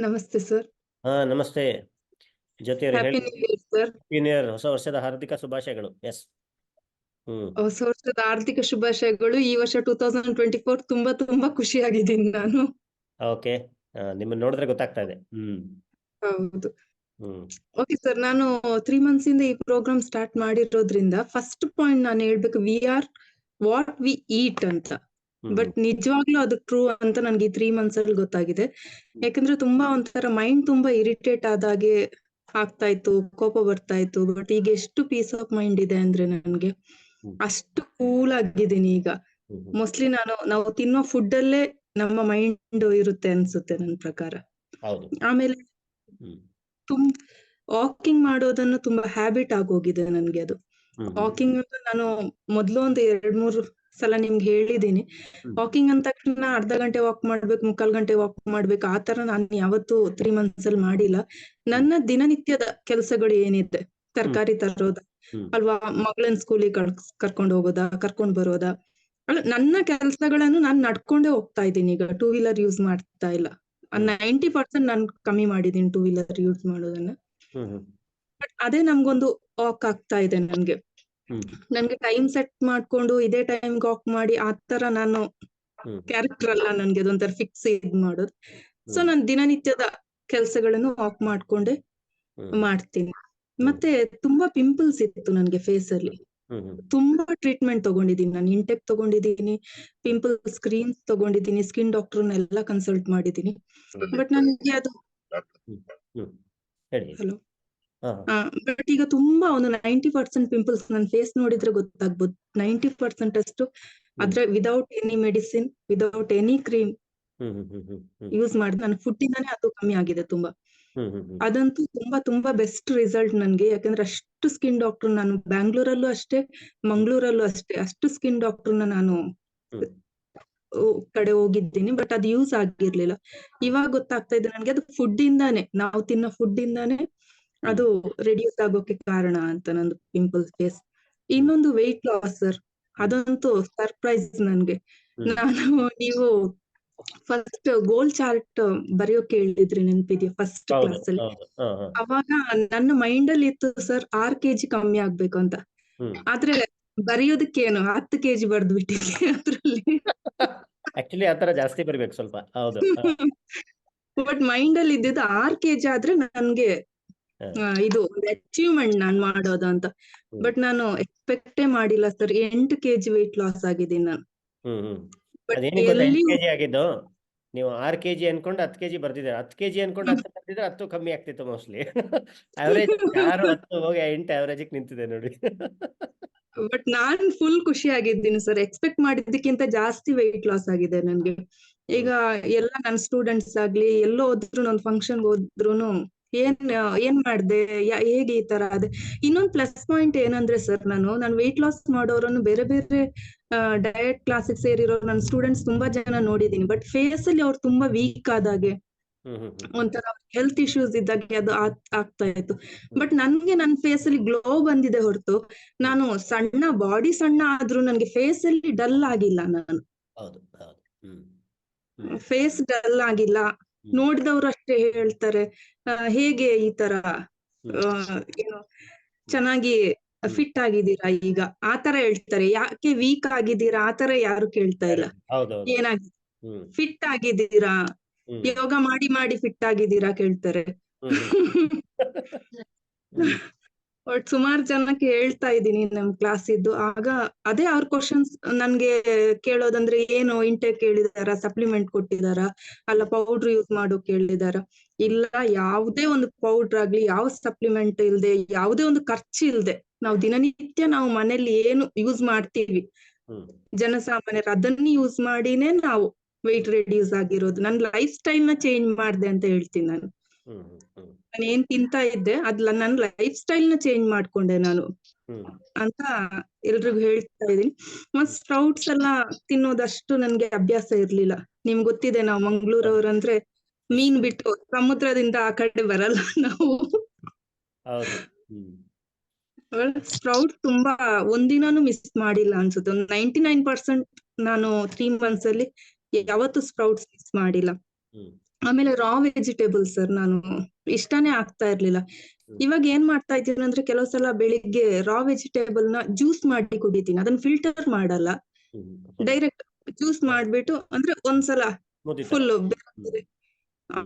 ನಮಸ್ತೆ ಸರ್. ಹಾ ನಮಸ್ತೆ ಜ್ಯೋತಿಯವರೇ, ಹ್ಯಾಪಿ ಹೇಳಿ. New year sir. Happy new year, ಹೊಸ ವರ್ಷದ ಹಾರ್ದಿಕ ಶುಭಾಶಯಗಳು. ಎಸ್. ಹೊಸ ವರ್ಷದ ಆರ್ಥಿಕ ಶುಭಾಶಯಗಳು. ಈ ವರ್ಷ 2024 ತುಂಬಾ ತುಂಬಾ ಖುಷಿಯಾಗಿದ್ದೀನಿ ನಾನು. ಓಕೆ, ನಿಮ್ಮನ್ನ ನೋಡಿದ್ರೆ ಗೊತ್ತಾಗ್ತಾ ಇದೆ. ಹೌದು. ಹ್ಮ್ ಓಕೆ ಸರ್, ನಾನು 3 ಮಂತ್ಸ್ ಇಂದ ಈ ಪ್ರೋಗ್ರಾಮ್ ಸ್ಟಾರ್ಟ್ ಮಾಡಿರೋದ್ರಿಂದ ಫಸ್ಟ್ ಪಾಯಿಂಟ್ ನಾನು ಹೇಳ್ಬೇಕು, we are what we eat ಅಂತ. ಬಟ್ ನಿಜವಾಗ್ಲೂ ಅದು ಟ್ರೂ ಅಂತ ನನ್ಗೆ ಈ 3 ಮಂತ್ಸ್ ಅಲ್ಲಿ ಗೊತ್ತಾಗಿದೆ. ಯಾಕಂದ್ರೆ ತುಂಬಾ ಒಂಥರ ಮೈಂಡ್ ತುಂಬಾ ಇರಿಟೇಟ್ ಆದಾಗೆ ಆಗ್ತಾ ಇತ್ತು, ಕೋಪ ಬರ್ತಾ ಇತ್ತು. ಬಟ್ ಈಗ ಎಷ್ಟು ಪೀಸ್ ಆಫ್ ಮೈಂಡ್ ಇದೆ ಅಂದ್ರೆ ನನ್ಗೆ ಅಷ್ಟು ಕೂಲ್ ಆಗಿದ್ದೀನಿ ಈಗ. ಮೋಸ್ಟ್ಲಿ ನಾವು ತಿನ್ನೋ ಫುಡ್ ಅಲ್ಲೇ ನಮ್ಮ ಮೈಂಡ್ ಇರುತ್ತೆ ಅನ್ಸುತ್ತೆ ನನ್ ಪ್ರಕಾರ. ಹೌದು. ಆಮೇಲೆ ವಾಕಿಂಗ್ ಮಾಡೋದನ್ನು ತುಂಬಾ ಹ್ಯಾಬಿಟ್ ಆಗೋಗಿದೆ ನನ್ಗೆ ಅದು. ವಾಕಿಂಗ್ ಅಂತ ನಾನು ಮೊದ್ಲು ಒಂದು 2-3 ಸಲ ನಿಮ್ಗೆ ಹೇಳಿದೀನಿ. ವಾಕಿಂಗ್ ಅಂದ ತಕ್ಷಣ ಅರ್ಧ ಗಂಟೆ ವಾಕ್ ಮಾಡ್ಬೇಕು, 3/4 ಗಂಟೆ ವಾಕ್ ಮಾಡ್ಬೇಕು, ಆತರ ನಾನು ಯಾವತ್ತೂ 3 ಮಂತ್ಸ್ ಅಲ್ಲಿ ಮಾಡಿಲ್ಲ. ನನ್ನ ದಿನನಿತ್ಯದ ಕೆಲಸಗಳು ಏನಿದೆ, ತರಕಾರಿ ತರೋದ ಅಲ್ವಾ, ಮಗಳನ್ ಸ್ಕೂಲಿಗೆ ಕರ್ಕೊಂಡು ಹೋಗೋದಾ, ಕರ್ಕೊಂಡ್ ಬರೋದಾ, ಅಲ್ಲ ನನ್ನ ಕೆಲಸಗಳನ್ನು ನಾನ್ ನಡ್ಕೊಂಡೇ ಹೋಗ್ತಾ ಇದ್ದೀನಿ ಈಗ. 2 ವೀಲರ್ ಯೂಸ್ ಮಾಡ್ತಾ ಇಲ್ಲ. 90% ನಾನು ಕಮ್ಮಿ ಮಾಡಿದೀನಿ 2 ವೀಲರ್ ಯೂಸ್ ಮಾಡೋದನ್ನ. ಬಟ್ ಅದೇ ನಮ್ಗೊಂದು ವಾಕ್ ಆಗ್ತಾ ಇದೆ ನನ್ಗೆ. ನನ್ಗೆ ಟೈಮ್ ಸೆಟ್ ಮಾಡ್ಕೊಂಡು ಇದೇ ಟೈಮ್ ವಾಕ್ ಮಾಡಿ ಆತರ ನಾನು ಕ್ಯಾರೆಕ್ಟರ್ ಅಲ್ಲ ನನ್ಗೆ, ಅದೊಂಥರ ಫಿಕ್ಸ್ ಇದ್ ಮಾಡೋದು. ಸೊ ನಾನು ದಿನನಿತ್ಯದ ಕೆಲ್ಸಗಳನ್ನು ವಾಕ್ ಮಾಡ್ಕೊಂಡೆ ಮಾಡ್ತೀನಿ. ಮತ್ತೆ ತುಂಬಾ ಪಿಂಪಲ್ಸ್ ಇತ್ತು ನನ್ಗೆ ಫೇಸ್ ಅಲ್ಲಿ. ತುಂಬಾ ಟ್ರೀಟ್ಮೆಂಟ್ ತಗೊಂಡಿದೀನಿ ನಾನು, ಇಂಟೆಕ್ ತಗೊಂಡಿದೀನಿ, ಪಿಂಪಲ್ಸ್ ಕ್ರೀಮ್ಸ್ ತಗೊಂಡಿದೀನಿ, ಸ್ಕಿನ್ ಡಾಕ್ಟರ್ನೆಲ್ಲ ಕನ್ಸಲ್ಟ್ ಮಾಡಿದೀನಿ. ಬಟ್ ನನಗೆ ಅದು ಹಲೋ ಬಟ್ ಈಗ ತುಂಬಾ ಒಂದು 90% ಪಿಂಪಲ್ಸ್ ನನ್ನ ಫೇಸ್ ನೋಡಿದ್ರೆ ಗೊತ್ತಾಗ್ಬೋದು. 90% ಅಷ್ಟು ಆದ್ರೆ without any medicine, without any cream use ಮಾಡಿ ನನ್ನ ಫುಡ್ ಇಂದಾನೆ ಅದು ಕಮ್ಮಿ ಆಗಿದೆ ತುಂಬಾ. ಅದಂತೂ ತುಂಬಾ ತುಂಬಾ ಬೆಸ್ಟ್ ರಿಸಲ್ಟ್ ನನ್ಗೆ. ಯಾಕಂದ್ರೆ ಅಷ್ಟು ಸ್ಕಿನ್ ಡಾಕ್ಟರ್ ನಾನು ಬ್ಯಾಂಗ್ಳೂರಲ್ಲೂ ಅಷ್ಟೇ, ಮಂಗ್ಳೂರಲ್ಲೂ ಅಷ್ಟೇ, ಅಷ್ಟು ಸ್ಕಿನ್ ಡಾಕ್ಟರ್ನ ನಾನು ಕಡೆ ಹೋಗಿದ್ದೀನಿ. ಬಟ್ ಅದು ಯೂಸ್ ಆಗಿರ್ಲಿಲ್ಲ. ಇವಾಗ ಗೊತ್ತಾಗ್ತಾ ಇದೆ ನನ್ಗೆ, ಅದು ಫುಡ್ ಇಂದಾನೆ, ನಾವು ತಿನ್ನೋ ಫುಡ್ ಇಂದಾನೆ ಅದು ರೆಡ್ಯೂಸ್ ಆಗೋಕೆ ಕಾರಣ ಅಂತ ನಂದು ಪಿಂಪಲ್ಸ್ ಫೇಸ್. ಇನ್ನೊಂದು ವೆಯ್ಟ್ ಲಾಸ್ ಸರ್, ಅದಂತೂ ಸರ್ಪ್ರೈಸ್ ನನ್ಗೆ. ನೀವು ಫಸ್ಟ್ ಗೋಲ್ ಚಾರ್ಟ್ ಬರೆಯೋಕೆ ಹೇಳಿದ್ರಿ, ನೆನಪಿದ್ಯಾ ಫಸ್ಟ್ ಕ್ಲಾಸ್ ಅಲ್ಲಿ? ಅವಾಗ ನನ್ನ ಮೈಂಡ್ ಅಲ್ಲಿ ಇತ್ತು ಸರ್ 6 kg ಕಮ್ಮಿ ಆಗ್ಬೇಕು ಅಂತ. ಆದ್ರೆ ಬರೆಯೋದಕ್ಕೇನು 10 kg ಬರ್ದು ಬಿಟ್ಟಿದ್ದೆ ಅದ್ರಲ್ಲಿ. ಆಕ್ಚುಲಿ ಆತರ ಜಾಸ್ತಿ ಬರ್ಬೇಕು ಸ್ವಲ್ಪ. ಹೌದು. ಬಟ್ ಮೈಂಡ್ ಅಲ್ಲಿ ಇದ್ದಿದ್ದು 6 kg ಆದ್ರೆ ನನ್ಗೆ ಇದು ಅಚೀವ್ಮೆಂಟ್ ನಾನ್ ಮಾಡೋದು ಅಂತ. ಬಟ್ ನಾನು ಎಕ್ಸ್ಪೆಕ್ಟೇ ಮಾಡಿಲ್ಲ ಸರ್, 8 kg ವೆಯ್ಟ್ ಲಾಸ್ ಆಗಿದ್ದೀನಿ ನಾನು. ಆಗಿದ್ದು ನೀವು 6 kg ಅನ್ಕೊಂಡು 10 kg ಬರ್ದಿದ್ದೀರಾ. 10 kg ಅನ್ಕೊಂಡು 10 ಬರ್ದಿದ್ರೆ 10 ಕಮ್ಮಿ ಆಗ್ತಿತ್ತು ಮೋಸ್ಟ್ಲಿ. ಅವರೇಜ್ 6-10 ಹೋಗಿ 8 ಅವರೇಜ್ ನಿಂತಿದೆ ನೋಡಿ. ಬಟ್ ನಾನ್ ಫುಲ್ ಖುಷಿ ಆಗಿದ್ದೀನಿ ಸರ್. ಎಕ್ಸ್ಪೆಕ್ಟ್ ಮಾಡಿದ್ದಕ್ಕಿಂತ ಜಾಸ್ತಿ ವೆಯ್ಟ್ ಲಾಸ್ ಆಗಿದೆ ನನ್ಗೆ. ಈಗ ಎಲ್ಲ ನನ್ ಸ್ಟೂಡೆಂಟ್ಸ್ ಆಗ್ಲಿ, ಎಲ್ಲೋ ಹೋದ್ರು, ಒಂದ್ ಫಂಕ್ಷನ್ ಹೋದ್ರು ಏನ್ ಮಾಡ್ದೆ, ಹೇಗೆ ಈ ತರ ಅದೇ. ಇನ್ನೊಂದ್ ಪ್ಲಸ್ ಪಾಯಿಂಟ್ ಏನಂದ್ರೆ ಸರ್, ನಾನು ವೆಯ್ಟ್ ಲಾಸ್ ಮಾಡೋರನ್ನು ಬೇರೆ ಬೇರೆ ಡಯಟ್ ಕ್ಲಾಸಿಗೆ ಸೇರಿರೋ ನನ್ನ ಸ್ಟೂಡೆಂಟ್ಸ್ ತುಂಬಾ ಜನ ನೋಡಿದೀನಿ. ಬಟ್ ಫೇಸ್ ಅಲ್ಲಿ ಅವ್ರು ತುಂಬಾ ವೀಕ್ ಆದಾಗೆ, ಒಂಥರ ಹೆಲ್ತ್ ಇಶ್ಯೂಸ್ ಇದ್ದಾಗೆ ಅದು ಆಗ್ತಾ ಇತ್ತು. ಬಟ್ ನನ್ಗೆ ನನ್ನ ಫೇಸ್ ಅಲ್ಲಿ ಗ್ಲೋ ಬಂದಿದೆ ಹೊರತು, ನಾನು ಸಣ್ಣ ಬಾಡಿ ಸಣ್ಣ ಆದ್ರೂ ನನ್ಗೆ ಫೇಸ್ ಅಲ್ಲಿ ಡಲ್ ಆಗಿಲ್ಲ. ನಾನು ಫೇಸ್ ಡಲ್ ಆಗಿಲ್ಲ. ನೋಡಿದವ್ರು ಅಷ್ಟೇ ಹೇಳ್ತಾರೆ, ಹೇಗೆ ಈ ತರ ಏನು ಚೆನ್ನಾಗಿ ಫಿಟ್ ಆಗಿದ್ದೀರಾ ಈಗ, ಆತರ ಹೇಳ್ತಾರೆ. ಯಾಕೆ ವೀಕ್ ಆಗಿದ್ದೀರಾ ಆತರ ಯಾರು ಕೇಳ್ತಾ ಇಲ್ಲ. ಏನಾಗಿ ಫಿಟ್ ಆಗಿದ್ದೀರಾ, ಯೋಗ ಮಾಡಿ ಮಾಡಿ ಫಿಟ್ ಆಗಿದ್ದೀರಾ ಕೇಳ್ತಾರೆ. ಬಟ್ ಸುಮಾರು ಜನಕ್ಕೆ ಹೇಳ್ತಾ ಇದ್ದೀನಿ ನಮ್ ಕ್ಲಾಸ್ ಇದ್ದು. ಆಗ ಅದೇ ಅವ್ರ ಕ್ವಶನ್ಸ್ ನನ್ಗೆ ಕೇಳೋದಂದ್ರೆ, ಏನು ಇಂಟೇಕ್ ಕೇಳಿದಾರ, ಸಪ್ಲಿಮೆಂಟ್ ಕೊಟ್ಟಿದಾರ, ಅಲ್ಲ ಪೌಡರ್ ಯೂಸ್ ಮಾಡೋ ಕೇಳಿದಾರ? ಇಲ್ಲ, ಯಾವುದೇ ಒಂದು ಪೌಡರ್ ಆಗ್ಲಿ, ಯಾವ ಸಪ್ಲಿಮೆಂಟ್ ಇಲ್ದೆ, ಯಾವುದೇ ಒಂದು ಖರ್ಚು ಇಲ್ದೆ, ನಾವು ದಿನನಿತ್ಯ ನಾವು ಮನೇಲಿ ಏನು ಯೂಸ್ ಮಾಡ್ತೀವಿ ಜನಸಾಮಾನ್ಯರು, ಅದನ್ನ ಯೂಸ್ ಮಾಡಿನೇ ನಾವು ವೆಯ್ಟ್ ರೆಡ್ಯೂಸ್ ಆಗಿರೋದು. ನನ್ ಲೈಫ್ ಸ್ಟೈಲ್ ನ ಚೇಂಜ್ ಮಾಡ್ದೆ ಅಂತ ಹೇಳ್ತೀನಿ ನಾನು. ನಾನು ಏನ್ ತಿಂತಾ ಇದ್ದೆ ಅದ್ಲ ನನ್ ಲೈಫ್ ಸ್ಟೈಲ್ ನ ಚೇಂಜ್ ಮಾಡ್ಕೊಂಡೆ ನಾನು ಅಂತ ಎಲ್ರಿಗೂ ಹೇಳ್ತಾ ಇದೀನಿ. ಮತ್ ಸ್ಪ್ರೌಟ್ಸ್ ಎಲ್ಲ ತಿನ್ನೋದಷ್ಟು ನನ್ಗೆ ಅಭ್ಯಾಸ ಇರ್ಲಿಲ್ಲ. ನಿಮ್ಗೆ ಗೊತ್ತಿದೆ, ನಾವು ಮಂಗ್ಳೂರವ್ರಂದ್ರೆ ಮೀನ್ ಬಿಟ್ಟು ಸಮುದ್ರದಿಂದ ಆ ಕಡೆ ಬರಲ್ಲ ನಾವು. ಸ್ಪ್ರೌಟ್ ತುಂಬಾ ಒಂದಿನಾನು ಮಿಸ್ ಮಾಡಿಲ್ಲ ಅನ್ಸುತ್ತೆ. ಒಂದು 99% ನಾನು 3 months ಅಲ್ಲಿ ಯಾವತ್ತು ಸ್ಪ್ರೌಟ್ಸ್ ಮಿಸ್ ಮಾಡಿಲ್ಲ. ಆಮೇಲೆ ರಾ ವೆಜಿಟೇಬಲ್ಸ್ ಸರ್ ನಾನು ಇಷ್ಟನೇ ಆಗ್ತಾ ಇರ್ಲಿಲ್ಲ. ಇವಾಗ ಏನ್ ಮಾಡ್ತಾ ಇದ್ದೀನಿ ಅಂದ್ರೆ ಕೆಲವು ಸಲ ಬೆಳಿಗ್ಗೆ ರಾ ವೆಜಿಟೇಬಲ್ ನ ಜ್ಯೂಸ್ ಮಾಡಿ ಕುಡಿತೀನಿ, ಅದನ್ನ ಫಿಲ್ಟರ್ ಮಾಡಲ್ಲ, ಡೈರೆಕ್ಟ್ ಜ್ಯೂಸ್ ಮಾಡ್ಬಿಟ್ಟು ಅಂದ್ರೆ ಒಂದ್ಸಲ ಫುಲ್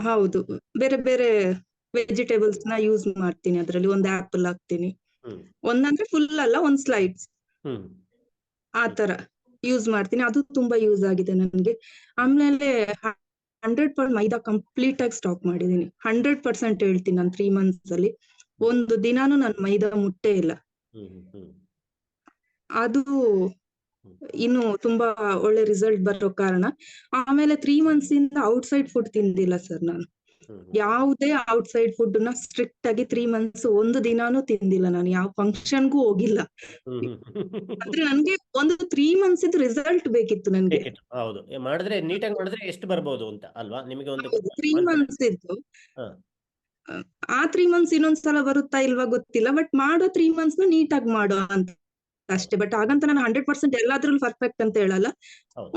ಹೌದು ಬೇರೆ ಬೇರೆ ವೆಜಿಟೇಬಲ್ಸ್ ನ ಯೂಸ್ ಮಾಡ್ತೀನಿ. ಅದ್ರಲ್ಲಿ ಒಂದ್ ಆಪಲ್ ಹಾಕ್ತೀನಿ, ಒಂದಂದ್ರೆ ಫುಲ್ ಅಲ್ಲ, ಒಂದ್ ಸ್ಲೈಡ್ಸ್ ಆ ತರ ಯೂಸ್ ಮಾಡ್ತೀನಿ. ಅದು ತುಂಬಾ ಯೂಸ್ ಆಗಿದೆ ನನ್ಗೆ. ಆಮೇಲೆ 100% ಮೈದಾ ಕಂಪ್ಲೀಟ್ ಆಗಿ ಸ್ಟಾಪ್ ಮಾಡಿದೀನಿ. 100% ಹೇಳ್ತೀನಿ ನಾನು 3 months ಅಲ್ಲಿ ಒಂದು ದಿನಾನು ನಾನು ಮೈದಾ ಮುಟ್ಟೇ ಇಲ್ಲ. ಅದು ಇನ್ನು ತುಂಬಾ ಒಳ್ಳೆ ರಿಸಲ್ಟ್ ಬರೋ ಕಾರಣ. ಆಮೇಲೆ 3 months ಇಂದ ಔಟ್ಸೈಡ್ ಫುಡ್ ತಿಂದಿಲ್ಲ ಸರ್ ನಾನು. ಯಾವುದೇ ಔಟ್ಸೈಡ್ ಫುಡ್ ನ ಸ್ಟ್ರಿಕ್ಟ್ ಆಗಿ 3 months ಒಂದು ದಿನಾನು ತಿಂದಿಲ್ಲ ನಾನು. ಯಾವ ಫಂಕ್ಷನ್ಗೂ ಹೋಗಿಲ್ಲ. ಅಂದ್ರೆ ನನ್ಗೆ ಒಂದು 3 months ಇದ್ದು ರಿಸಲ್ಟ್ ಬೇಕಿತ್ತು ನನ್ಗೆ. ಹೌದು, ಮಾಡಿದ್ರೆ ನೀಟಾಗಿ ಮಾಡಿದ್ರೆ ಎಷ್ಟು ಬರ್ಬೋದು ಅಂತ ಅಲ್ವಾ ನಿಮಗೆ ಒಂದು 3 months ಇದ್ದು ಆ 3 months ಇನ್ನೊಂದ್ಸಲ ಬರುತ್ತಾ ಇಲ್ವಾ ಗೊತ್ತಿಲ್ಲ, ಬಟ್ ಮಾಡೋ 3 months ನೀಟಾಗಿ ಮಾಡೋ ಅಂತ ಅಷ್ಟೇ. ಬಟ್ ಹಾಗಂತ ನಾನು 100% ಎಲ್ಲಾದ್ರಲ್ಲೂ ಪರ್ಫೆಕ್ಟ್ ಅಂತ ಹೇಳಲ್ಲ.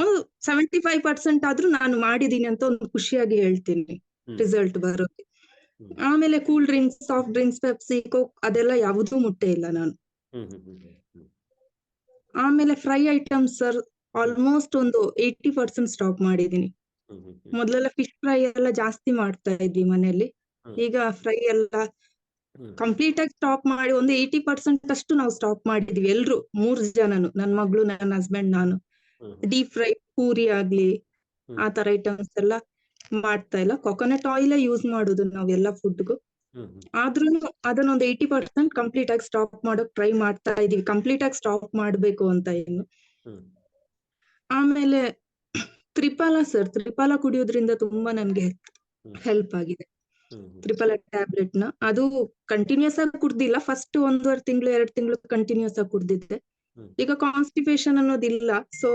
ಒಂದು 75% ಆದ್ರೂ ನಾನು ಮಾಡಿದೀನಿ ಅಂತ ಒಂದು ಖುಷಿಯಾಗಿ ಹೇಳ್ತೀನಿ ರಿಸಲ್ಟ್ ಬರೋಕೆ. ಆಮೇಲೆ cool drinks, soft drinks, Pepsi, coke ಅದೆಲ್ಲ ಯಾವುದೂ ಮುಟ್ಟೆ ಇಲ್ಲ ನಾನು. ಆಮೇಲೆ ಫ್ರೈ ಐಟಮ್ಸ್ ಸರ್ ಆಲ್ಮೋಸ್ಟ್ ಒಂದು 80% ಸ್ಟಾಪ್ ಮಾಡಿದೀನಿ. ಮೊದಲೆಲ್ಲ ಫಿಶ್ ಫ್ರೈ ಎಲ್ಲ ಜಾಸ್ತಿ ಮಾಡ್ತಾ ಇದ್ವಿ ಮನೆಯಲ್ಲಿ, ಈಗ ಫ್ರೈ ಎಲ್ಲ ಕಂಪ್ಲೀಟ್ ಆಗಿ ಸ್ಟಾಪ್ ಮಾಡಿ ಒಂದು 80% ಅಷ್ಟು ನಾವು ಸ್ಟಾಪ್ ಮಾಡಿದ್ವಿ ಎಲ್ರು, 3 ಜನನು, ನನ್ ಮಗಳು, ನನ್ನ ಹಸ್ಬೆಂಡ್, ನಾನು. ಡೀಪ್ ಫ್ರೈ ಪೂರಿ ಆಗ್ಲಿ ಆ ತರ ಐಟಮ್ಸ್ ಎಲ್ಲ ಮಾಡ್ತಾ ಇಲ್ಲ. ಕೊಕೊನಟ್ ಆಯಿಲ್ ಯೂಸ್ ಮಾಡುದು ನಾವೆಲ್ಲ ಫುಡ್ಗೂ. ಆದ್ರೂ ಅದನ್ನೊಂದು 80% ಕಂಪ್ಲೀಟ್ ಆಗಿ ಸ್ಟಾಪ್ ಮಾಡೋಕ್ ಟ್ರೈ ಮಾಡ್ತಾ ಇದೀವಿ. ಕಂಪ್ಲೀಟ್ ಆಗಿ ಸ್ಟಾಪ್ ಮಾಡ್ಬೇಕು ಅಂತ ಇನ್ನು. ಆಮೇಲೆ ತ್ರಿಫಲ ಸರ್, ತ್ರಿಫಲ ಕುಡಿಯೋದ್ರಿಂದ ತುಂಬಾ ನನ್ಗೆ ಹೆಲ್ಪ್ ಆಗಿದೆ. ತ್ರಿಫಲ ಟ್ಯಾಬ್ಲೆಟ್ ನ ಅದು ಕಂಟಿನ್ಯೂಸ್ ಆಗಿ ಕುಡ್ದಿಲ್ಲ. ಫಸ್ಟ್ 1.5 ತಿಂಗಳು 2 ತಿಂಗಳು ಕಂಟಿನ್ಯೂಸ್ ಆಗಿ ಕುಡ್ದಿದ್ದೆ. ಈಗ ಕಾನ್ಸ್ಟಿಪೇಷನ್ ಅನ್ನೋದಿಲ್ಲ, ಸೊ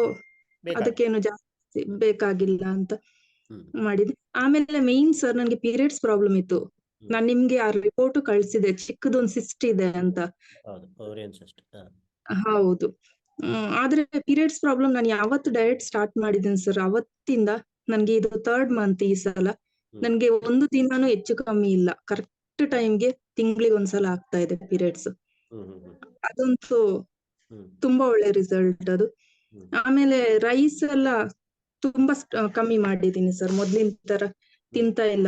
ಅದಕ್ಕೇನು ಜಾಸ್ತಿ ಬೇಕಾಗಿಲ್ಲ ಅಂತ ಮಾಡಿದೆ. ಆಮೇಲೆ ಮೇನ್ ಸರ್ ನನ್ಗೆ ಪೀರಿಯಡ್ಸ್ ಪ್ರಾಬ್ಲಮ್ ಇತ್ತು. ನಾನ್ ನಿಮ್ಗೆ ಆ ರಿಪೋರ್ಟ್ ಕಳ್ಸಿದೆ, ಚಿಕ್ಕದೊಂದು ಸಿಸ್ಟ್ ಇದೆ ಅಂತ. ಹೌದು. ಆದ್ರೆ ಪೀರಿಯಡ್ಸ್ ಪ್ರಾಬ್ಲಮ್ ನಾನು ಯಾವತ್ತು ಡಯಟ್ ಸ್ಟಾರ್ಟ್ ಮಾಡಿದ್ದೀನಿ ಸರ್, ಅವತ್ತಿಂದ ನನ್ಗೆ ಇದು 3rd month ಈ ಸಲ. ನನ್ಗೆ ಒಂದು ದಿನಾನು ಹೆಚ್ಚು ಕಮ್ಮಿ ಇಲ್ಲ, ಕರೆಕ್ಟ್ ಟೈಮ್ಗೆ ತಿಂಗಳಿಗೆ ಒಂದ್ಸಲ ಆಗ್ತಾ ಇದೆ ಪೀರಿಯಡ್ಸ್. ಅದಂತೂ ತುಂಬಾ ಒಳ್ಳೆ ರಿಸಲ್ಟ್ ಅದು. ಆಮೇಲೆ ರೈಸ್ ಎಲ್ಲ ತುಂಬಾ ಕಮ್ಮಿ ಮಾಡಿದೀನಿ ಸರ್, ಮೊದ್ಲಿನ ತರ ತಿಂತಾ ಇಲ್ಲ.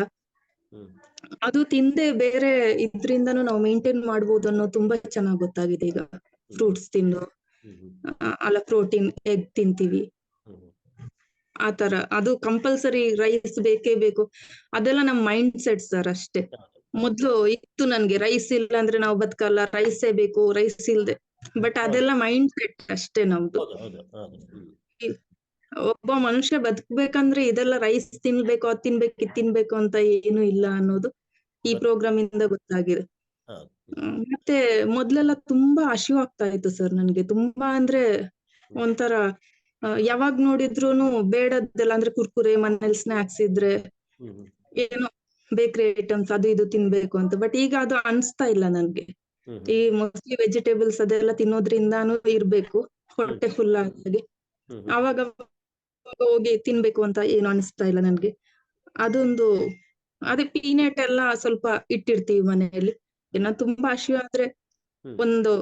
ಅದು ತಿಂದೆ ಬೇರೆ ಇದ್ರಿಂದನೂ ನಾವು ಮೇಂಟೈನ್ ಮಾಡ್ಬೋದು ಅನ್ನೋ ತುಂಬಾ ಚೆನ್ನಾಗ್ ಗೊತ್ತಾಗಿದೆ ಈಗ. ಫ್ರೂಟ್ಸ್ ತಿನ್ನು, ಅಲ್ಲ ಪ್ರೋಟೀನ್, ಎಗ್ ತಿಂತೀವಿ ಆತರ. ಅದು ಕಂಪಲ್ಸರಿ ರೈಸ್ ಬೇಕೇ ಬೇಕು, ಅದೆಲ್ಲ ನಮ್ ಮೈಂಡ್ ಸೆಟ್ ಸರ್ ಅಷ್ಟೇ. ಮೊದ್ಲು ಇತ್ತು ನನ್ಗೆ ರೈಸ್ ಇಲ್ಲ ಅಂದ್ರೆ ನಾವು ಬದುಕಲ್ಲ, ರೈಸೇ ಬೇಕು, ರೈಸ್ ಇಲ್ದೆ. ಬಟ್ ಅದೆಲ್ಲ ಮೈಂಡ್ ಸೆಟ್ ಅಷ್ಟೇ ನಮ್ದು. ಒಬ್ಬ ಮನುಷ್ಯ ಬದುಕ್ಬೇಕಂದ್ರೆ ಇದೆಲ್ಲ ರೈಸ್ ತಿನ್ಬೇಕು, ಅದ್ ತಿನ್ಬೇಕು, ಇದ್ ತಿನ್ಬೇಕು ಅಂತ ಏನು ಇಲ್ಲ ಅನ್ನೋದು ಈ ಪ್ರೋಗ್ರಾಮ್ ಇಂದ ಗೊತ್ತಾಗಿದೆ. ಮತ್ತೆ ಮೊದ್ಲೆಲ್ಲ ತುಂಬಾ ಹಸಿವು ಆಗ್ತಾ ಇತ್ತು ಸರ್ ನನ್ಗೆ, ತುಂಬಾ ಅಂದ್ರೆ ಒಂಥರ ಯಾವಾಗ್ ನೋಡಿದ್ರುನು ಬೇಡದ್ದೆಲ್ಲ, ಅಂದ್ರೆ ಕುರ್ಕುರೆ, ಮನೇಲಿ ಸ್ನಾಕ್ಸ್ ಇದ್ರೆ ಏನೋ ಬೇಕರಿ ಐಟಮ್ಸ್ ಅದು ಇದು ತಿನ್ಬೇಕು ಅಂತ. ಬಟ್ ಈಗ ಅದು ಅನ್ಸ್ತಾ ಇಲ್ಲ ನನ್ಗೆ. ಈ ಮೋಸ್ಟ್ಲಿ ವೆಜಿಟೇಬಲ್ಸ್ ಅದೆಲ್ಲ ತಿನ್ನೋದ್ರಿಂದಾನು ಇರ್ಬೇಕು ಹೊಟ್ಟೆ ಫುಲ್ ಆಗಿ. ಅವಾಗ ಹೋಗಿ ತಿನ್ಬೇಕು ಅಂತ ಏನು ಅನಿಸ್ತಾ ಇಲ್ಲ ನನ್ಗೆ. ಅದೊಂದು ಅದೇ ಪೀನಟ್ ಎಲ್ಲ ಸ್ವಲ್ಪ ಇಟ್ಟಿರ್ತೀವಿ ಮನೆಯಲ್ಲಿ. ಇನ್ನ ತುಂಬಾ ಹಸಿವು ಆದ್ರೆ ಒಂದು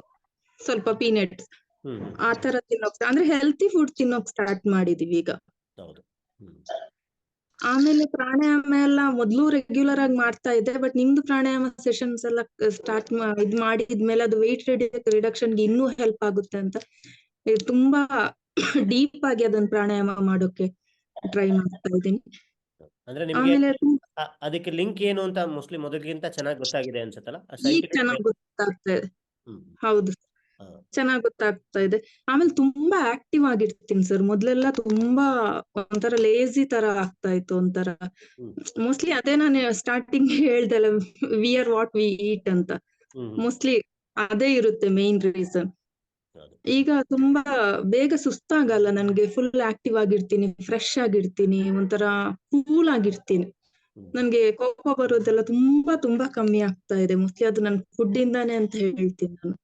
ಸ್ವಲ್ಪ ಪೀನಟ್ ಆತರ ತಿನ್ನೋಕ್, ಅಂದ್ರೆ ಹೆಲ್ತಿ ಫುಡ್ ತಿನ್ನೋಕ್ ಸ್ಟಾರ್ಟ್ ಮಾಡಿದೀವಿ ಈಗ. ಆಮೇಲೆ ಪ್ರಾಣಾಯಾಮ ಎಲ್ಲ ಮೊದ್ಲು ರೆಗ್ಯುಲರ್ ಆಗಿ ಮಾಡ್ತಾ ಇದ್ದೆ, ಬಟ್ ನಿಮ್ದು ಪ್ರಾಣಾಯಾಮ ಸೆಷನ್ಸ್ ಎಲ್ಲ ಸ್ಟಾರ್ಟ್ ಇದ್ ಮಾಡಿದ್ಮೇಲೆ ಅದು ವೆಯ್ಟ್ ರಿಡಕ್ಷನ್ಗೆ ಇನ್ನೂ ಹೆಲ್ಪ್ ಆಗುತ್ತೆ ಅಂತ ತುಂಬಾ ಡೀಪ್ ಆಗಿ ಅದನ್ನ ಪ್ರಾಣಾಯಾಮ ಮಾಡೋಕೆ ಟ್ರೈ ಮಾಡ್ತಾ ಇದ್ದೀನಿ. ಆಮೇಲೆ ಅದಕ್ಕೆ ಲಿಂಕ್ ಏನು ಅಂತ ಮೋಸ್ಟ್ಲಿ ಮೊದಲಿಗಿಂತ ಚೆನ್ನಾಗಿ ಗೊತ್ತಾಗಿದೆ ಅನ್ಸುತ್ತಲ್ಲ. ಈಗ ಚೆನ್ನಾಗಿ ಗೊತ್ತಾಗ್ತಾ ಇದೆ. ಹೌದು, ಚೆನ್ನಾಗ್ ಗೊತ್ತಾಗ್ತಾ ಇದೆ. ಆಮೇಲೆ ತುಂಬಾ ಆಕ್ಟಿವ್ ಆಗಿರ್ತೀನಿ ಸರ್. ಮೊದ್ಲೆಲ್ಲ ತುಂಬಾ ಒಂಥರ ಲೇಜಿ ತರ ಆಗ್ತಾ ಇತ್ತು ಒಂಥರ. ಮೋಸ್ಟ್ಲಿ ಅದೇ ನಾನು ಸ್ಟಾರ್ಟಿಂಗ್ ಹೇಳ್ದಲ್ಲ, we are what we eat ಅಂತ, ಮೋಸ್ಟ್ಲಿ ಅದೇ ಇರುತ್ತೆ ಮೇನ್ ರೀಸನ್. ಈಗ ತುಂಬಾ ಬೇಗ ಸುಸ್ತಾಗಲ್ಲ ನನ್ಗೆ, ಫುಲ್ ಆಕ್ಟಿವ್ ಆಗಿರ್ತೀನಿ, ಫ್ರೆಶ್ ಆಗಿರ್ತೀನಿ, ಒಂಥರ ಕೂಲ್ ಆಗಿರ್ತೀನಿ. ನನ್ಗೆ ಕೋಪ ಬರೋದೆಲ್ಲ ತುಂಬಾ ತುಂಬಾ ಕಮ್ಮಿ ಆಗ್ತಾ ಇದೆ. ಮೋಸ್ಟ್ಲಿ ಅದು ನನ್ ಫುಡ್ ಇಂದಾನೆ ಅಂತ ಹೇಳ್ತೀನಿ ನಾನು.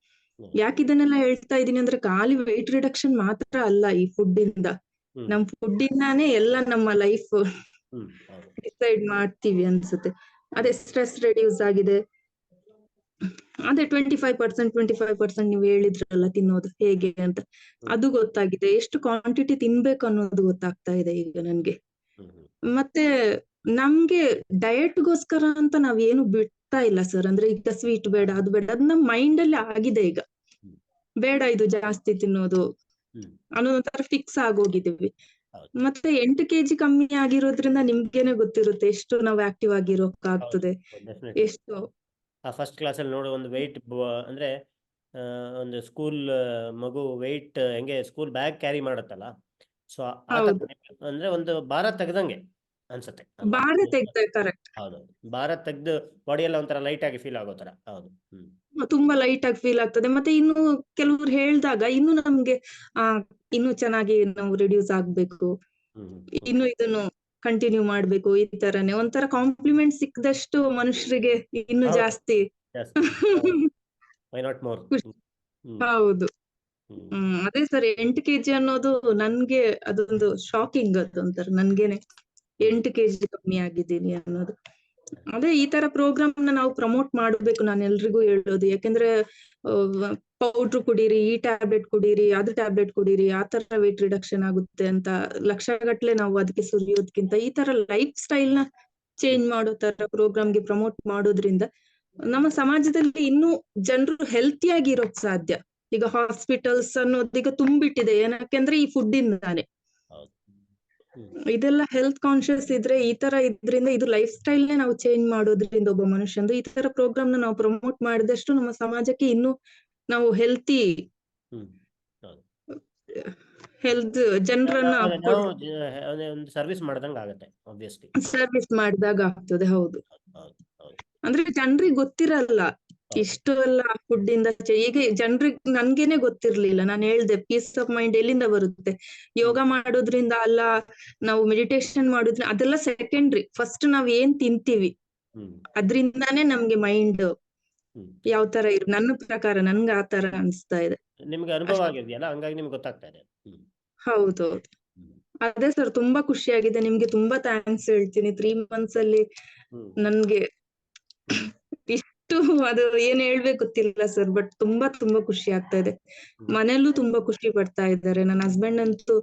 ಯಾಕೆ ಇದನ್ನೆಲ್ಲ ಹೇಳ್ತಾ ಇದೀನಿ ಅಂದ್ರೆ ಖಾಲಿ ವೆಯ್ಟ್ ರಿಡಕ್ಷನ್ ಮಾತ್ರ ಅಲ್ಲ, ಈ ಫುಡ್ ಇಂದ, ನಮ್ ಫುಡ್ ಇಂದಾನೇ ಎಲ್ಲ ನಮ್ಮ ಲೈಫ್ ಹೌದು. ಡಿಸೈಡ್ ಮಾಡ್ತೀವಿ ಅನ್ಸುತ್ತೆ. ಅದೇ ಸ್ಟ್ರೆಸ್ ರೆಡ್ಯೂಸ್ ಆಗಿದೆ. ಅದೇ 25% ನೀವು ಹೇಳಿದ್ರಲ್ಲ ತಿನ್ನೋದು ಹೇಗೆ ಅಂತ, ಅದು ಗೊತ್ತಾಗಿದೆ. ಎಷ್ಟು ಕ್ವಾಂಟಿಟಿ ತಿನ್ಬೇಕು ಅನ್ನೋದು ಗೊತ್ತಾಗ್ತಾ ಇದೆ ಈಗ ನನ್ಗೆ. ಮತ್ತೆ ನಮ್ಗೆ ಡಯಟ್ಗೋಸ್ಕರ ಅಂತ ನಾವೇನು ಬಿಡ್ತಾ ಇಲ್ಲ ಸರ್. ಅಂದ್ರೆ ಈಗ ಸ್ವೀಟ್ ಬೇಡ, ಅದು ಬೇಡ, ಅದು ನಮ್ ಮೈಂಡ್ ಅಲ್ಲಿ ಆಗಿದೆ ಈಗ. ಬೇಡ ಇದು ಜಾಸ್ತಿ ತಿನ್ನೋದು ಅನ್ನೋದೊಂಥರ ಫಿಕ್ಸ್ ಆಗೋಗಿದ್ದೀವಿ. ಮತ್ತೆ 8 kg ಕಮ್ಮಿ ಆಗಿರೋದ್ರಿಂದ ನಿಮ್ಗೇನೆ ಗೊತ್ತಿರುತ್ತೆ ಎಷ್ಟು ನಾವು ಆಕ್ಟಿವ್ ಆಗಿರೋಕ್ ಆಗ್ತದೆ. ಎಷ್ಟು ಫಸ್ಟ್ ಕ್ಲಾಸಲ್ಲಿ ನೋಡೋ ಒಂದು ವೆಯ್ಟ್ ಅಂದ್ರೆ ಒಂದು ಸ್ಕೂಲ್ ಮಗು ವೆಯ್ಟ್ ಹೆಂಗೆ ಸ್ಕೂಲ್ ಬ್ಯಾಗ್ ಕ್ಯಾರಿ ಮಾಡುತ್ತಲ್ಲ, ಸೊ ಆ ತರ ಅಂದ್ರೆ ಒಂದು ಭಾರ ತೆಗ್ದಂಗೆ ಅನ್ಸುತ್ತೆ. ಭಾರ ತೆಗ್ದ ಕರೆಕ್ಟ್. ಹೌದು, ಭಾರ ತೆಗ್ದು ಬಾಡಿ ಎಲ್ಲ ಒಂಥರ ಲೈಟ್ ಆಗಿ ಫೀಲ್ ಆಗೋ ತರ. ಹೌದು. ತುಂಬಾ ಲೈಟ್ ಆಗಿ ಫೀಲ್ ಆಗ್ತದೆ. ಮತ್ತೆ ಇನ್ನು ಕೆಲವ್ರು ಹೇಳ್ದಾಗ ಇನ್ನು ನಮ್ಗೆ ಇನ್ನು ಚೆನ್ನಾಗಿ ನಾವು ರಿಡ್ಯೂಸ್ ಆಗ್ಬೇಕು, ಇನ್ನು ಇದನ್ನು ಕಂಟಿನ್ಯೂ ಮಾಡ್ಬೇಕು, ಈ ತರನೇ ಒಂಥರ ಕಾಂಪ್ಲಿಮೆಂಟ್ ಸಿಕ್ಕದಷ್ಟು ಮನುಷ್ಯರಿಗೆ ಇನ್ನು ಜಾಸ್ತಿ ವೈ ನಾಟ್ ಮೋರ್. ಹೌದು. ಅದೇ ಸರ್ 8 kg ಅನ್ನೋದು ನನ್ಗೆ ಅದೊಂದು ಶಾಕಿಂಗ್. ಅದೊಂಥರ ನನ್ಗೇನೆ 8 kg ಕಮ್ಮಿ ಆಗಿದ್ದೀನಿ ಅನ್ನೋದು. ಅದೇ ಈ ತರ ಪ್ರೋಗ್ರಾಮ್ ನ ನಾವು ಪ್ರಮೋಟ್ ಮಾಡ್ಬೇಕು, ನಾನು ಎಲ್ರಿಗೂ ಹೇಳೋದು. ಯಾಕಂದ್ರೆ ಪೌಡ್ರ್ ಕುಡೀರಿ, ಈ ಟ್ಯಾಬ್ಲೆಟ್ ಕುಡೀರಿ, ಅದು ಟ್ಯಾಬ್ಲೆಟ್ ಕುಡೀರಿ, ಆ ತರ ವೇಟ್ ರಿಡಕ್ಷನ್ ಆಗುತ್ತೆ ಅಂತ ಲಕ್ಷಗಟ್ಲೆ ನಾವು ಅದಕ್ಕೆ ಸುರಿಯೋದ್ಕಿಂತ ಈ ತರ ಲೈಫ್ ಸ್ಟೈಲ್ ನ ಚೇಂಜ್ ಮಾಡೋ ತರ ಪ್ರೋಗ್ರಾಮ್ಗೆ ಪ್ರಮೋಟ್ ಮಾಡೋದ್ರಿಂದ ನಮ್ಮ ಸಮಾಜದಲ್ಲಿ ಇನ್ನೂ ಜನರು ಹೆಲ್ತಿಯಾಗಿ ಇರೋಕ್ ಸಾಧ್ಯ. ಈಗ ಹಾಸ್ಪಿಟಲ್ಸ್ ಅನ್ನೋದೀಗ ತುಂಬಿಟ್ಟಿದೆ, ಏನಕ್ಕೆಂದ್ರೆ ಈ ಫುಡ್ ಇಂದಾನೆ. ಇದೆಲ್ಲ ಹೆಲ್ತ್ ಕಾನ್ಶಿಯಸ್ ಇದ್ರೆ ಈ ತರ ಇದ್ರಿಂದ ಇದು ಲೈಫ್ ಸ್ಟೈಲ್ ನೇ ನಾವು ಚೇಂಜ್ ಮಾಡೋದ್ರಿಂದ ಒಬ್ಬ ಮನುಷ್ಯಂದು ಈ ತರ ಪ್ರೋಗ್ರಾಮ್ ನ ನಾವು ಪ್ರಮೋಟ್ ಮಾಡಿದಷ್ಟು ನಮ್ಮ ಸಮಾಜಕ್ಕೆ ಇನ್ನು ನಾವು ಹೆಲ್ತ್ ಜನರನ್ನ ಒಂದು ಸರ್ವಿಸ್ ಮಾಡ್ದಂಗ ಆಗುತ್ತೆ. ಆಬ್ವಿಯಸ್ಲಿ ಸರ್ವಿಸ್ ಮಾಡಿದಾಗ ಆಗ್ತದೆ. ಹೌದು. ಅಂದ್ರೆ ಜನರಿಗೆ ಗೊತ್ತಿರಲ್ಲ ಇಷ್ಟು ಎಲ್ಲ ಫುಡ್ ಇಂದ. ಈಗ ಜನರಿಗೆ ನನ್ಗೇನೆ ಗೊತ್ತಿರ್ಲಿಲ್ಲ. ನಾನು ಹೇಳ್ದೆ ಪೀಸ್ ಆಫ್ ಮೈಂಡ್ ಎಲ್ಲಿಂದ ಬರುತ್ತೆ, ಯೋಗ ಮಾಡೋದ್ರಿಂದ ಅಲ್ಲ, ನಾವು ಮೆಡಿಟೇಷನ್ ಮಾಡೋದ್ರಿಂದ, ಅದೆಲ್ಲ ಸೆಕೆಂಡ್ರಿ. ಫಸ್ಟ್ ನಾವ್ ಏನ್ ತಿಂತೀವಿ ಅದ್ರಿಂದಾನೇ ನಮ್ಗೆ ಮೈಂಡ್ ಯಾವ ತರ ನನ್ನ ಪ್ರಕಾರ ನನ್ಗೆ ಆ ತರ ಅನ್ಸ್ತಾ ಇದೆ. ನಿಮ್ಗೆ ಅನುಭವ ಆಗಿದೆಯಲ್ಲ, ಹಂಗಾಗಿ ನಿಮ್ಗೆ ಗೊತ್ತಾಗ್ತಾ ಇದೆ. ಹೌದೌದು. ಅದೇ ಸರ್, ತುಂಬಾ ಖುಷಿಯಾಗಿದೆ. ನಿಮ್ಗೆ ತುಂಬಾ ಥ್ಯಾಂಕ್ಸ್ ಹೇಳ್ತೀನಿ. 3 months ಅಲ್ಲಿ ನನ್ಗೆ ಇಷ್ಟು ಅದು ಏನ್ ಹೇಳ್ಬೇಕು ಗೊತ್ತಿಲ್ಲ ಸರ್, ಬಟ್ ತುಂಬಾ ತುಂಬಾ ಖುಷಿ ಆಗ್ತಾ ಇದೆ. ಮನೆಯಲ್ಲೂ ತುಂಬಾ ಖುಷಿ ಪಡ್ತಾ ಇದ್ದಾರೆ. ನನ್ನ ಹಸ್ಬೆಂಡ್ ಅಂತೂ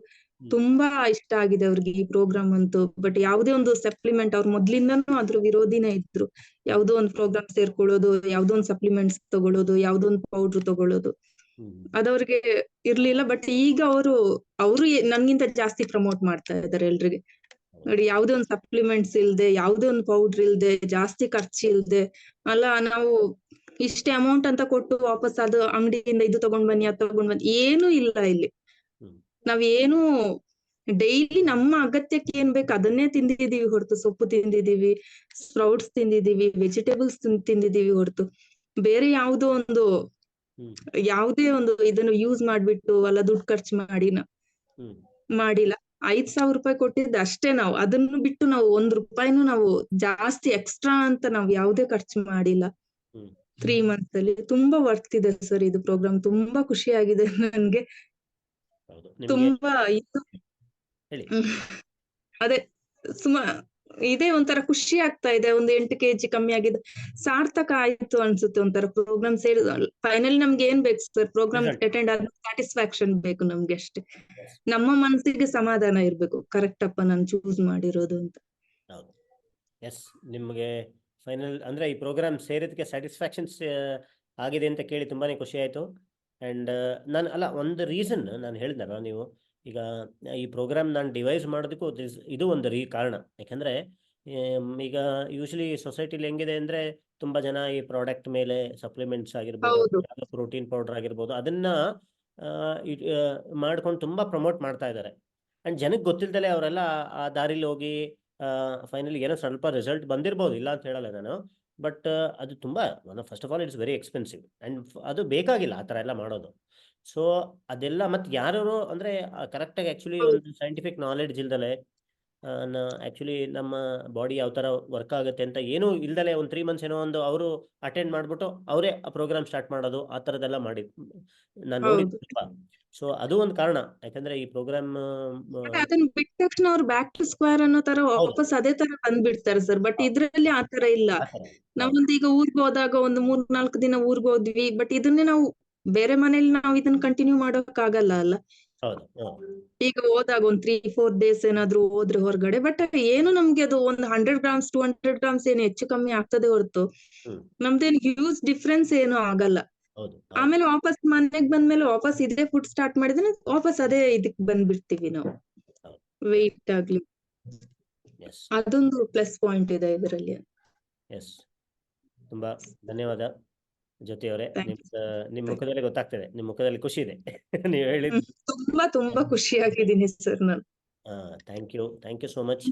ತುಂಬಾ ಇಷ್ಟ ಆಗಿದೆ ಅವ್ರಿಗೆ ಈ ಪ್ರೋಗ್ರಾಮ್ ಅಂತೂ. ಬಟ್ ಯಾವುದೇ ಒಂದು ಸಪ್ಲಿಮೆಂಟ್, ಅವ್ರು ಮೊದ್ಲಿಂದನೂ ಅದ್ರ ವಿರೋಧಿನೇ ಇದ್ರು. ಯಾವ್ದೋ ಒಂದು ಪ್ರೋಗ್ರಾಮ್ ಸೇರ್ಕೊಳ್ಳೋದು, ಯಾವ್ದೋ ಒಂದು ಸಪ್ಲಿಮೆಂಟ್ಸ್ ತಗೊಳ್ಳೋದು, ಯಾವ್ದೋ ಒಂದು ಪೌಡ್ರ್ ತಗೊಳ್ಳೋದು, ಅದವ್ರಿಗೆ ಇರ್ಲಿಲ್ಲ. ಬಟ್ ಈಗ ಅವರು ನನ್ಗಿಂತ ಜಾಸ್ತಿ ಪ್ರಮೋಟ್ ಮಾಡ್ತಾ ಇದ್ದಾರೆ ಎಲ್ರಿಗೆ. ನೋಡಿ, ಯಾವ್ದೇ ಒಂದು ಸಪ್ಲಿಮೆಂಟ್ಸ್ ಇಲ್ದೆ, ಯಾವ್ದೇ ಒಂದು ಪೌಡ್ರ್ ಇಲ್ದೆ, ಜಾಸ್ತಿ ಖರ್ಚು ಇಲ್ದೆ, ಅಲ್ಲ ನಾವು ಇಷ್ಟೇ ಅಮೌಂಟ್ ಅಂತ ಕೊಟ್ಟು ವಾಪಸ್ ಅದು ಅಂಗಡಿಯಿಂದ ಇದು ತಗೊಂಡ್ ಬನ್ನಿ, ಅದು ತಗೊಂಡ್ ಬನ್ನಿ, ಏನೂ ಇಲ್ಲ ಇಲ್ಲಿ. ನಾವೇನು ಡೈಲಿ ನಮ್ಮ ಅಗತ್ಯಕ್ಕೆ ಏನ್ ಬೇಕು ಅದನ್ನೇ ತಿಂದಿದೀವಿ ಹೊರತು, ಸೊಪ್ಪು ತಿಂದಿದೀವಿ, ಸ್ಪ್ರೌಟ್ಸ್ ತಿಂದಿದೀವಿ, ವೆಜಿಟೇಬಲ್ಸ್ ತಿಂದಿದೀವಿ ಹೊರತು ಬೇರೆ ಯಾವುದೇ ಒಂದು ಇದನ್ನು ಯೂಸ್ ಮಾಡ್ಬಿಟ್ಟು ಅಲ್ಲ ದುಡ್ಡು ಖರ್ಚು ಮಾಡಿಲ್ಲ. 5,000 ರೂಪಾಯಿ ಕೊಟ್ಟಿದ್ದ ಅಷ್ಟೇ. ನಾವು ಅದನ್ನು ಬಿಟ್ಟು ನಾವು 1 ರೂಪಾಯಿನೂ ನಾವು ಜಾಸ್ತಿ ಎಕ್ಸ್ಟ್ರಾ ಅಂತ ನಾವು ಯಾವುದೇ ಖರ್ಚು ಮಾಡಿಲ್ಲ 3 months ಅಲ್ಲಿ. ತುಂಬಾ ವರ್ತ್ ಇದೆ ಸರ್ ಇದು ಪ್ರೋಗ್ರಾಮ್. ತುಂಬಾ ಖುಷಿ ಆಗಿದೆ ನನ್ಗೆ. ತುಂಬಾ ಅದೇ ಇದೇ ಒಂಥರ ಖುಷಿ ಆಗ್ತಾ ಇದೆ. ಒಂದು 8 kg ಕಮ್ಮಿ ಆಗಿದೆ, ಸಾರ್ಥಕ ಆಯ್ತು ಅನ್ಸುತ್ತೆ. ಒಂಥರ ಪ್ರೋಗ್ರಾಮ್ ಸೇರಿ ಫೈನಲಿ ನಮ್ಗೆ ಏನ್ ಬೇಕು ಸರ್, ಪ್ರೋಗ್ರಾಮ್ ಅಟೆಂಡ್ ಆದ ಸ್ಯಾಟಿಸ್ಫ್ಯಾಕ್ಷನ್ ಬೇಕು ನಮ್ಗೆ ಅಷ್ಟೇ. ನಮ್ಮ ಮನಸ್ಸಿಗೆ ಸಮಾಧಾನ ಇರ್ಬೇಕು, ಕರೆಕ್ಟ್ ಅಪ್ಪ ನಾನು ಚೂಸ್ ಮಾಡಿರೋದು ಅಂತ. ಎಸ್, ನಿಮ್ಗೆ ಫೈನಲ್ ಅಂದ್ರೆ ಈ ಪ್ರೋಗ್ರಾಮ್ ಸೇರಿದಕ್ಕೆ ಸ್ಯಾಟಿಸ್ಫ್ಯಾಕ್ಷನ್ಸ್ ಆಗಿದೆ ಅಂತ ಕೇಳಿ ತುಂಬಾನೇ ಖುಷಿ ಆಯ್ತು. ಅಂಡ್ ನಾನು ಒಂದು ರೀಸನ್ ನಾನು ಹೇಳಿದ್ನಲ್ಲ, ನೀವು ಈಗ ಈ ಪ್ರೋಗ್ರಾಮ್ ನಾನು ಡಿವೈಸ್ ಮಾಡೋದಕ್ಕೂ ಇದು ಒಂದು ಕಾರಣ. ಯಾಕಂದ್ರೆ ಈಗ ಯೂಶಲಿ ಸೊಸೈಟಿಲಿ ಹೆಂಗಿದೆ ಅಂದ್ರೆ, ತುಂಬಾ ಜನ ಈ ಪ್ರಾಡಕ್ಟ್ ಮೇಲೆ ಸಪ್ಲಿಮೆಂಟ್ಸ್ ಆಗಿರ್ಬೋದು, ಪ್ರೋಟೀನ್ ಪೌಡರ್ ಆಗಿರ್ಬೋದು, ಅದನ್ನ ಮಾಡ್ಕೊಂಡು ತುಂಬಾ ಪ್ರಮೋಟ್ ಮಾಡ್ತಾ ಇದ್ದಾರೆ. ಅಂಡ್ ಜನಕ್ಕೆ ಗೊತ್ತಿಲ್ದಲೆ ಅವರೆಲ್ಲ ಆ ದಾರಿಲಿ ಹೋಗಿ ಫೈನಲಿ ಏನೋ ಸ್ವಲ್ಪ ರಿಸಲ್ಟ್ ಬಂದಿರ್ಬೋದು, ಇಲ್ಲ ಅಂತ ಹೇಳಲ್ಲ ನಾನು. ಬಟ್ ಅದು ತುಂಬಾ first of all it's very expensive and ಅದು ಬೇಕಾಗಿಲ್ಲ ಆ ಥರ ಎಲ್ಲ ಮಾಡೋದು. ಸೊ ಅದೆಲ್ಲ ಮತ್ತೆ ಯಾರು ಅಂದ್ರೆ ಕರೆಕ್ಟಾಗಿ ಆ್ಯಕ್ಚುಲಿ ಒಂದು ಸೈಂಟಿಫಿಕ್ ನಾಲೆಡ್ಜ್ ಇಲ್ದಲೆ, ಆ್ಯಕ್ಚುಲಿ ನಮ್ಮ ಬಾಡಿ ಯಾವ ಥರ ವರ್ಕ್ ಆಗುತ್ತೆ ಅಂತ ಏನೂ ಇಲ್ದಲೆ ಒಂದು 3 months ಏನೋ ಒಂದು ಅವರು ಅಟೆಂಡ್ ಮಾಡಿಬಿಟ್ಟು ಅವರೇ ಆ ಪ್ರೋಗ್ರಾಮ್ ಸ್ಟಾರ್ಟ್ ಮಾಡೋದು, ಆ ಥರದ್ದೆಲ್ಲ ಮಾಡಿ ನಾನು ನೋಡಿದ್ದು ತುಂಬ. ಸೊ ಅದು ಒಂದು ಕಾರಣ, ಯಾಕಂದ್ರೆ ಈ ಪ್ರೋಗ್ರಾಮ್ ಬಟ್ ಅದನ್ನ ಬಿಟ್ಟ ತಕ್ಷಣ ಅವ್ರು ಬ್ಯಾಕ್ ಟು ಸ್ಕ್ವೇರ್ ಅನ್ನೋ ತರ ಹೌದು ವಾಪಸ್ ಅದೇ ತರ ಬಂದ್ಬಿಡ್ತಾರೆ ಸರ್. ಬಟ್ ಇದ್ರಲ್ಲಿ ಆ ತರ ಇಲ್ಲ. ಆ ಥರ. ಹೌದು ನಾವೊಂದು ಈಗ ಊರ್ಗ್ ಹೋದಾಗ ಒಂದು 3-4 ದಿನ ಊರ್ಗ್ ಹೋದ್ವಿ, ಬಟ್ ಇದನ್ನೇ ನಾವು ಬೇರೆ ಮನೇಲಿ ನಾವು ಇದನ್ನ ಕಂಟಿನ್ಯೂ ಮಾಡೋಕ್ ಆಗಲ್ಲ ಅಲ್ಲ. ಹೌದು ಈಗ ಹೋದಾಗ ಒಂದ್ 3-4 ಡೇಸ್ ಏನಾದ್ರು ಹೋದ್ರೆ ಹೊರಗಡೆ, ಬಟ್ ಏನು ನಮ್ಗೆ ಅದು ಒಂದು 100 ಗ್ರಾಮ್ಸ್ 200 ಗ್ರಾಮ್ಸ್ ಏನು ಹೆಚ್ಚು ಕಮ್ಮಿ ಆಗ್ತದೆ ಹೊರತು ಹ್ಮ್ ನಮ್ದೇನು ಹ್ಯೂಜ್ ಡಿಫ್ರೆನ್ಸ್ ಏನು ಆಗಲ್ಲ. ಹೌದು ಆಮೇಲೆ ವಾಪಸ್ ಮನೆಗ್ ಬಂದ್ಮೇಲೆ ವಾಪಸ್ ಇದೇ ಫುಡ್ ಸ್ಟಾರ್ಟ್ ಮಾಡಿದ್ರೆ ವಾಪಸ್ ಅದೇ ಇದಕ್ ಬಂದ್ಬಿಡ್ತೀವಿ ನಾವು, ಹೌದು ವೆಯ್ಟ್ ಆಗ್ಲಿ. ಎಸ್ ಅದೊಂದು ಪ್ಲಸ್ ಪಾಯಿಂಟ್ ಇದೆ ಇದರಲ್ಲಿ. ಎಸ್. ತುಂಬಾ ಧನ್ಯವಾದ ಜ್ಯೋತಿ ಅವರೇ. Thank you. ನಿಮ್ ಮುಖದಲ್ಲಿ ಗೊತ್ತಾಗ್ತದೆ, ನಿಮ್ ಮುಖದಲ್ಲಿ ಖುಷಿ ಇದೆ ನೀವು ಹೇಳಿದ್. ತುಂಬಾ ಖುಷಿಯಾಗಿದ್ದೀನಿ ಸರ್ ನಾನು. Thank you so much.